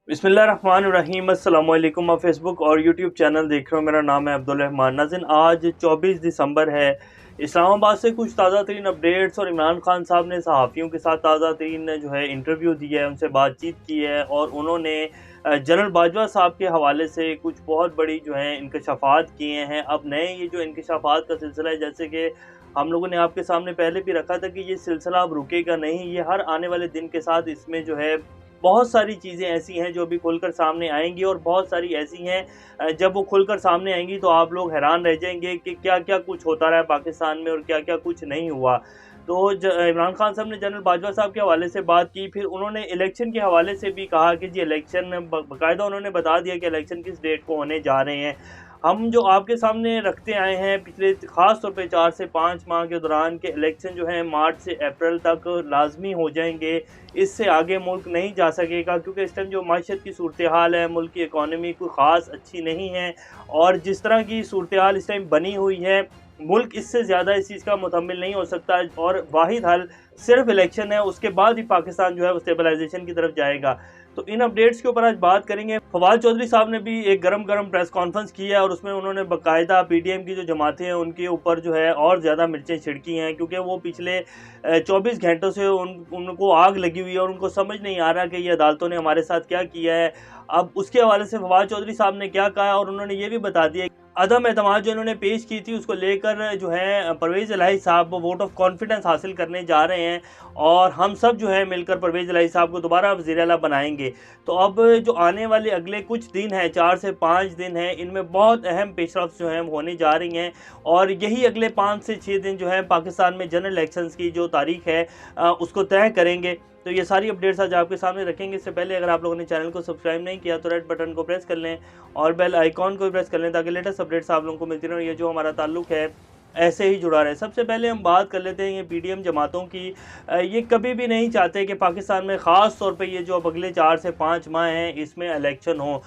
बिस्मिल्लाहिर्रहमानिर्रहीम। अस्सलाम वालेकुम। आप फेसबुक और यूट्यूब चैनल देख रहे हो। मेरा नाम है अब्दुल रहमान। नाज़रीन, आज 24 दिसंबर है। इस्लामाबाद से कुछ ताज़ा तरीन अपडेट्स और इमरान खान साहब ने सहाफ़ियों के साथ ताज़ा तरीन जो है इंटरव्यू दिया है, उनसे बातचीत की है और उन्होंने जनरल बाजवा साहब के हवाले से कुछ बहुत बड़ी जो है इंकशाफात किए हैं। अब नए ये जो इंकशाफात का सिलसिला है, जैसे कि हम लोगों ने आपके सामने पहले भी रखा था कि ये सिलसिला अब रुकेगा नहीं, ये हर आने वाले दिन के साथ इसमें जो है बहुत सारी चीज़ें ऐसी हैं जो अभी खुलकर सामने आएँगी और बहुत सारी ऐसी हैं जब वो खुलकर सामने आएँगी तो आप लोग हैरान रह जाएँगे कि क्या-क्या कुछ होता रहा है पाकिस्तान में और क्या-क्या कुछ नहीं हुआ। तो इमरान खान साहब ने जनरल बाजवा साहब के हवाले से बात की, फिर उन्होंने इलेक्शन के हवाले से भी कहा कि जी इलेक्शन बाकायदा उन्होंने बता दिया कि इलेक्शन किस डेट को होने जा रहे हैं। हम जो आपके सामने रखते आए हैं पिछले ख़ास तौर पे 4 से 5 माह के दौरान के इलेक्शन जो हैं मार्च से अप्रैल तक लाज़मी हो जाएँगे। इससे आगे मुल्क नहीं जा सकेगा क्योंकि इस टाइम जो माशत की सूरत-ए-हाल है, मुल्क की इकॉनमी कोई ख़ास अच्छी नहीं है और जिस तरह की सूरत-ए-हाल इस टाइम बनी हुई है, मुल्क इससे ज़्यादा इस चीज़ का मुतहम्मिल नहीं हो सकता और वाहिद हल सिर्फ़ इलेक्शन है, उसके बाद ही पाकिस्तान जो है वो स्टेबलाइज़ेशन की तरफ जाएगा। तो इन अपडेट्स के ऊपर आज बात करेंगे। फवाद चौधरी साहब ने भी एक गरम-गरम प्रेस कॉन्फ्रेंस की है और उसमें उन्होंने बाकायदा पीटीएम की जो जमातें हैं उनके ऊपर जो है और ज़्यादा मिर्चें छिड़की हैं क्योंकि वो पिछले 24 घंटों से उनको आग लगी हुई है और उनको समझ नहीं आ रहा कि ये अदालतों ने हमारे साथ क्या किया है। अब उसके हवाले से फवाद चौधरी साहब ने क्या कहा और उन्होंने ये भी बता दिया अदम एतमाद जो इन्होंने पेश की थी उसको लेकर जो है परवेज़ इलाही साहब वो वोट ऑफ कॉन्फिडेंस हासिल करने जा रहे हैं और हम सब जो है मिलकर परवेज़ इलाही साहब को दोबारा वज़ीर आला बनाएंगे। तो अब जो आने वाले अगले कुछ दिन हैं, 4 से 5 दिन हैं, इनमें बहुत अहम पेशरफ्त जो हैं होने जा रही हैं और यही अगले 5 से 6 दिन जो है पाकिस्तान में जनरल इलेक्शंस की जो तारीख है उसको तय करेंगे। तो ये सारी अपडेट्स आज आपके सामने रखेंगे। इससे पहले अगर आप लोगों ने चैनल को सब्सक्राइब नहीं किया तो रेड बटन को प्रेस कर लें और बेल आइकॉन को भी प्रेस कर लें ताकि लेटेस्ट अपडेट्स आप लोगों को मिलती रहें। ये जो हमारा ताल्लुक है ऐसे ही जुड़ा रहे। सबसे पहले हम बात कर लेते हैं ये पीडीएम जमातों की। ये कभी भी नहीं चाहते कि पाकिस्तान में ख़ास तौर पे ये जो अब अगले 4 से 5 माह हैं इसमें इलेक्शन हो।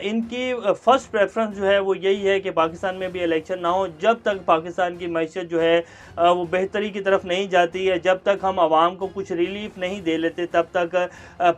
इनकी फ़र्स्ट प्रेफरेंस जो है वो यही है कि पाकिस्तान में भी इलेक्शन ना हो जब तक पाकिस्तान की मईशत जो है वो बेहतरी की तरफ नहीं जाती है, जब तक हम आवाम को कुछ रिलीफ नहीं दे लेते तब तक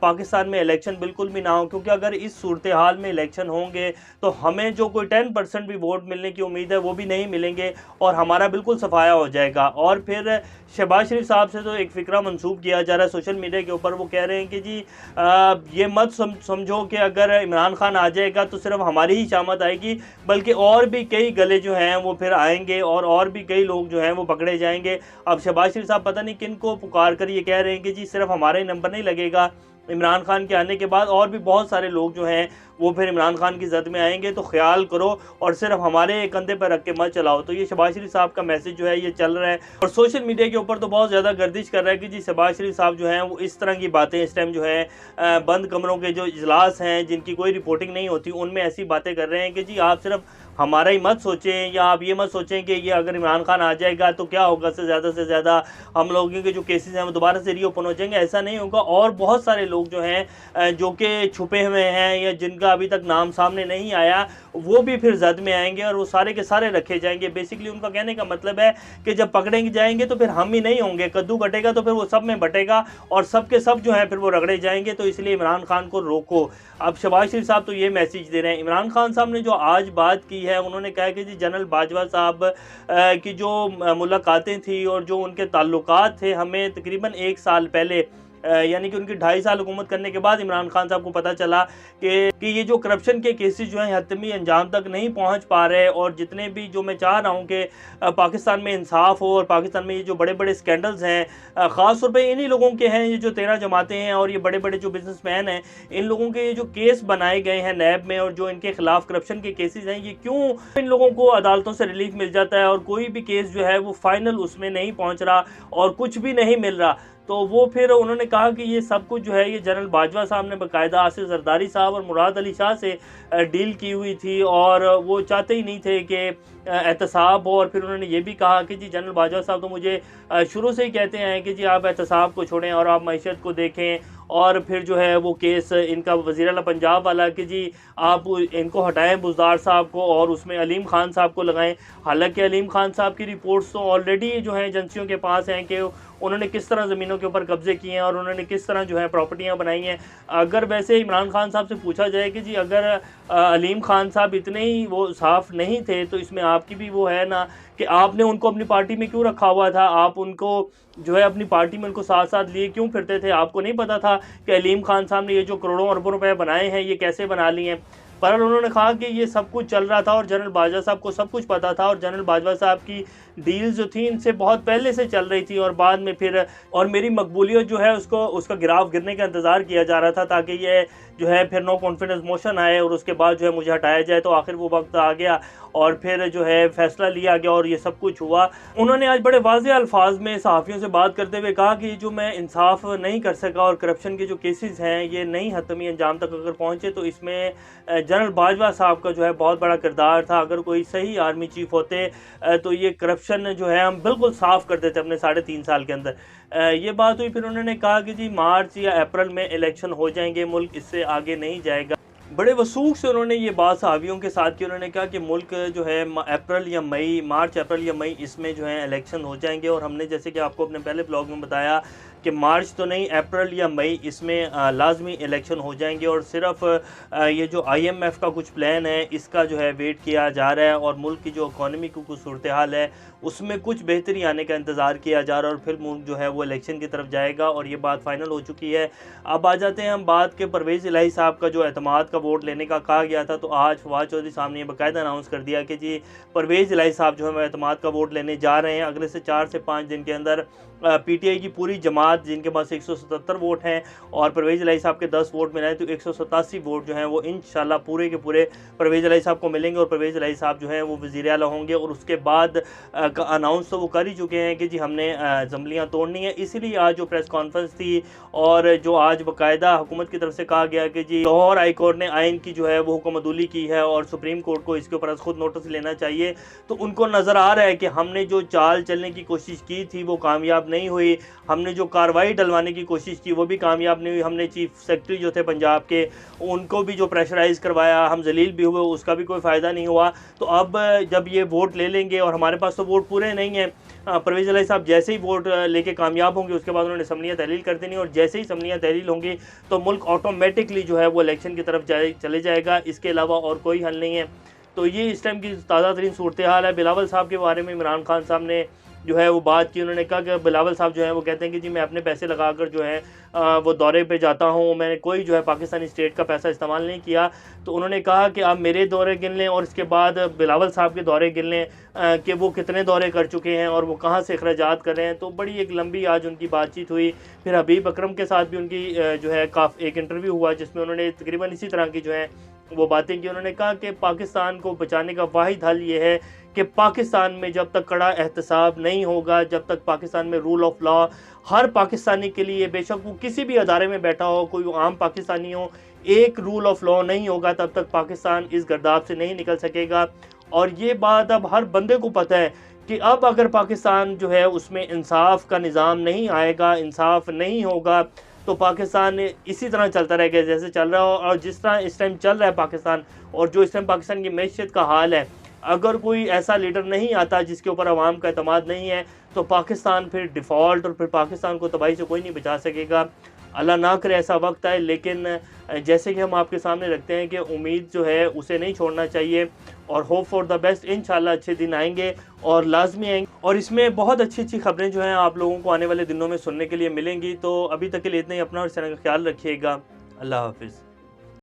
पाकिस्तान में इलेक्शन बिल्कुल भी ना हो। क्योंकि अगर इस सूरत हाल में इलेक्शन होंगे तो हमें जो कोई 10% भी वोट मिलने की उम्मीद है वो भी नहीं मिलेंगे और हमारा बिल्कुल सफाया हो जाएगा। और फिर शहबाज शरीफ साहब से तो एक फ़िक्रा मंसूब किया जा रहा है सोशल मीडिया के ऊपर। वो कह रहे हैं कि जी ये मत समझो कि अगर इमरान खान आ जाएगा तो सिर्फ हमारी ही शामत आएगी, बल्कि और भी कई गले जो हैं वो फिर आएंगे और भी कई लोग जो हैं वो पकड़े जाएंगे। अब शहबाज शरीफ साहब पता नहीं किन को पुकार कर ये कह रहे हैं कि जी सिर्फ हमारा ही नंबर नहीं लगेगा, इमरान खान के आने के बाद और भी बहुत सारे लोग जो हैं वो फिर इमरान खान की जद में आएंगे, तो ख्याल करो और सिर्फ हमारे कंधे पर रख के मत चलाओ। तो ये शहबाज शरीफ साहब का मैसेज जो है ये चल रहा है और सोशल मीडिया के ऊपर तो बहुत ज़्यादा गर्दिश कर रहा है कि जी शहबाज शरीफ साहब जो हैं वो इस तरह की बातें इस टाइम जो है बंद कमरों के जो इजलास हैं जिनकी कोई रिपोर्टिंग नहीं होती उनमें ऐसी बातें कर रहे हैं कि जी आप सिर्फ हमारा ही मत सोचें या आप ये मत सोचें कि ये अगर इमरान खान आ जाएगा तो क्या होगा, से ज़्यादा हम लोगों के जो केसेस हैं वो दोबारा से रीओपन हो जाएंगे। ऐसा नहीं होगा और बहुत सारे लोग जो हैं जो कि छुपे हुए हैं या जिनका अभी तक नाम सामने नहीं आया वो भी फिर जद में आएंगे और वो सारे के सारे रखे जाएंगे। बेसिकली उनका कहने का मतलब है कि जब पकड़ेंगे जाएंगे तो फिर हम ही नहीं होंगे, कद्दू कटेगा तो फिर वो सब में बटेगा और सब के सब जो है फिर वो रगड़े जाएंगे। तो इसलिए इमरान खान को रोको। अब शहबाज शरीफ साहब तो ये मैसेज दे रहे हैं। इमरान खान साहब ने जो आज बात की है उन्होंने कहा कि जी जनरल बाजवा साहब की जो मुलाकातें थी और जो उनके ताल्लुकात थे हमें तकरीबन 1 साल पहले यानी कि उनकी 2.5 साल हुकूमत करने के बाद इमरान खान साहब को पता चला कि ये जो करप्शन के केसेस जो हैं हतमी अंजाम तक नहीं पहुंच पा रहे और जितने भी जो मैं चाह रहा हूं कि पाकिस्तान में इंसाफ हो और पाकिस्तान में ये जो बड़े बड़े स्कैंडल्स हैं ख़ास तौर पे इन्हीं लोगों के हैं, ये जो 13 जमातें हैं और ये बड़े बड़े जो बिजनेसमैन हैं इन लोगों के ये जो केस बनाए गए हैं नैब में और जो इनके खिलाफ करप्शन के केसेस हैं ये क्यों इन लोगों को अदालतों से रिलीफ मिल जाता है और कोई भी केस जो है वो फाइनल उसमें नहीं पहुँच रहा और कुछ भी नहीं मिल रहा। तो वो फिर उन्होंने कहा कि ये सब कुछ जो है ये जनरल बाजवा साहब ने बाकायदा आसिफ जरदारी साहब और मुराद अली शाह से डील की हुई थी और वो चाहते ही नहीं थे कि एहतसाब हो। और फिर उन्होंने ये भी कहा कि जी जनरल बाजवा साहब तो मुझे शुरू से ही कहते हैं कि जी आप एहतसाब को छोड़ें और आप मईशत को देखें और फिर जो है वो केस इनका वज़ीर आला पंजाब वाला कि जी आप इनको हटाएं बुज़दार साहब को और उसमें अलीम खान साहब को लगाएं। हालांकि अलीम खान साहब की रिपोर्ट्स तो ऑलरेडी जो है एजेंसियों के पास हैं कि उन्होंने किस तरह ज़मीनों के ऊपर कब्जे किए हैं और उन्होंने किस तरह जो है प्रॉपर्टियां बनाई हैं। अगर वैसे इमरान खान साहब से पूछा जाए कि जी अगर अलीम खान साहब इतने ही वो साफ़ नहीं थे तो इसमें आपकी भी वो है ना कि आपने उनको अपनी पार्टी में क्यों रखा हुआ था, आप उनको जो है अपनी पार्टी में उनको साथ साथ लिए क्यों फिरते थे। आपको नहीं पता था कि अलीम खान साहब ने ये जो करोड़ों अरबों रुपए बनाए हैं ये कैसे बना लिए हैं। पर उन्होंने कहा कि ये सब कुछ चल रहा था और जनरल बाजवा साहब को सब कुछ पता था और जनरल बाजवा साहब की डील जो थी इनसे बहुत पहले से चल रही थी और बाद में फिर और मेरी मकबूलियत जो है उसका गिराफ गिरने का इंतज़ार किया जा रहा था ताकि ये जो है फिर नो कॉन्फिडेंस मोशन आए और उसके बाद जो है मुझे हटाया जाए। तो आखिर वो वक्त आ गया और फिर जो है फैसला लिया गया और ये सब कुछ हुआ। उन्होंने आज बड़े वाज़ेह अल्फाज में सहाफ़ियों से बात करते हुए कहा कि जो मैं इंसाफ नहीं कर सका और करप्शन के जो केसेस हैं ये नहीं हतमी अंजाम तक अगर पहुँचे तो इसमें जनरल बाजवा साहब का जो है बहुत बड़ा किरदार था। अगर कोई सही आर्मी चीफ होते तो ये करप्शन जो है हम बिल्कुल साफ़ कर देते अपने 3.5 साल के अंदर। ये बात हुई। फिर उन्होंने कहा कि जी मार्च या अप्रैल में इलेक्शन हो जाएंगे, मुल्क इससे आगे नहीं जाएगा। बड़े वसूख से उन्होंने ये बात सहाफ़ियों के साथ की। उन्होंने कहा कि मुल्क जो है मार्च अप्रैल या मई इसमें जो है इलेक्शन हो जाएंगे और हमने जैसे कि आपको अपने पहले ब्लॉग में बताया कि मार्च तो नहीं अप्रैल या मई इसमें लाजमी इलेक्शन हो जाएंगे और सिर्फ ये जो IMF का कुछ प्लान है इसका जो है वेट किया जा रहा है और मुल्क की जो इकॉनमी की कुछ सूरत हाल है उसमें कुछ बेहतरी आने का इंतज़ार किया जा रहा है और फिर मुल्क जो है वो इलेक्शन की तरफ जाएगा और ये बात फाइनल हो चुकी है। अब आ जाते हैं हम बात के परवेज़ इलाही साहब का जो एतमाद का वोट लेने का कहा गया था। तो आज फवाद चौधरी साहब ने बाकायदा अनाउंस कर दिया कि जी परवेज़ इलाही साहब जो है एतमाद का वोट लेने जा रहे हैं। अगले से 4 से 5 दिन के अंदर PTI की पूरी जमात जिनके पास 177 वोट हैं और परवेज़ इलाही साहब के 10 वोट मिलाएं तो 187 वोट जो हैं वो इंशाल्लाह पूरे के पूरे परवेज़ इलाही साहब को मिलेंगे और परवेज़ इलाही साहब जो हैं वो वज़ीर आला होंगे। और उसके बाद का अनाउंस तो वो कर ही चुके हैं कि जी हमने असम्बलियाँ तोड़नी है। इसीलिए आज जो प्रेस कॉन्फ्रेंस थी और जो आज बाकायदा हुकूमत की तरफ से कहा गया कि जी लाहौर हाई कोर्ट ने आइन की जो है वो हुक्मअदुली की है और सुप्रीम कोर्ट को इसके ऊपर खुद नोटिस लेना चाहिए। तो उनको नज़र आ रहा है कि हमने जो चाल चलने की कोशिश की थी वो कामयाब नहीं हुई, हमने जो कार्रवाई डलवाने की कोशिश की वो भी कामयाब नहीं हुई, हमने चीफ सेक्रेटरी जो थे पंजाब के उनको भी जो प्रेशराइज़ करवाया हम जलील भी हुए उसका भी कोई फ़ायदा नहीं हुआ। तो अब जब ये वोट ले लेंगे और हमारे पास तो वोट पूरे नहीं हैं, परवेज़ इलाही साहब जैसे ही वोट लेके कामयाब होंगे उसके बाद उन्होंने असम्बलियाँ तहलील कर देनी और जैसे ही असम्बलियाँ तहलील होंगी तो मुल्क ऑटोमेटिकली जो है वो इलेक्शन की तरफ चले जाएगा। इसके अलावा और कोई हल नहीं है। तो ये इस टाइम की ताज़ा तरीन सूरत हाल है। बिलावल साहब के बारे में इमरान खान साहब ने जो है वो बात की। उन्होंने कहा कि बिलावल साहब जो है वो कहते हैं कि जी मैं अपने पैसे लगाकर जो है वो दौरे पे जाता हूँ, मैंने कोई जो है पाकिस्तानी स्टेट का पैसा इस्तेमाल नहीं किया। तो उन्होंने कहा कि आप मेरे दौरे गिन लें और इसके बाद बिलावल साहब के दौरे गिन लें कि वो कितने दौरे कर चुके हैं और वो कहाँ से अखराजात कर रहे हैं। तो बड़ी एक लंबी आज उनकी बातचीत हुई। फिर हबीब अकरम के साथ भी उनकी जो है एक इंटरव्यू हुआ जिसमें उन्होंने तकरीबन इसी तरह की जो है वो बातें की। उन्होंने कहा कि पाकिस्तान को बचाने का वाहिद हल ये है कि पाकिस्तान में जब तक कड़ा एहतसाब नहीं होगा, जब तक पाकिस्तान में रूल ऑफ लॉ हर पाकिस्तानी के लिए, बेशक वो किसी भी अदारे में बैठा हो, कोई आम पाकिस्तानी हो, एक रूल ऑफ लॉ नहीं होगा तब तक पाकिस्तान इस गर्दाब से नहीं निकल सकेगा। और ये बात अब हर बंदे को पता है कि अब अगर पाकिस्तान जो है उसमें इंसाफ का निज़ाम नहीं आएगा, इंसाफ नहीं होगा तो पाकिस्तान इसी तरह चलता रहेगा जैसे चल रहा हो। और जिस तरह इस टाइम चल रहा है पाकिस्तान और जो इस टाइम पाकिस्तान की मैशियत का हाल है, अगर कोई ऐसा लीडर नहीं आता जिसके ऊपर आवाम का एतमाद नहीं है तो पाकिस्तान फिर डिफ़ॉल्ट और फिर पाकिस्तान को तबाही से कोई नहीं बचा सकेगा। अल्लाह ना करे ऐसा वक्त आए। लेकिन जैसे कि हम आपके सामने रखते हैं कि उम्मीद जो है उसे नहीं छोड़ना चाहिए और होप फॉर द बेस्ट। इंशाल्लाह अच्छे दिन आएंगे और लाजमी आएंगे और इसमें बहुत अच्छी अच्छी खबरें जो हैं आप लोगों को आने वाले दिनों में सुनने के लिए मिलेंगी। तो अभी तक के लिए इतना ही। अपना और चैनल का ख्याल रखिएगा। अल्लाह हाफिज़।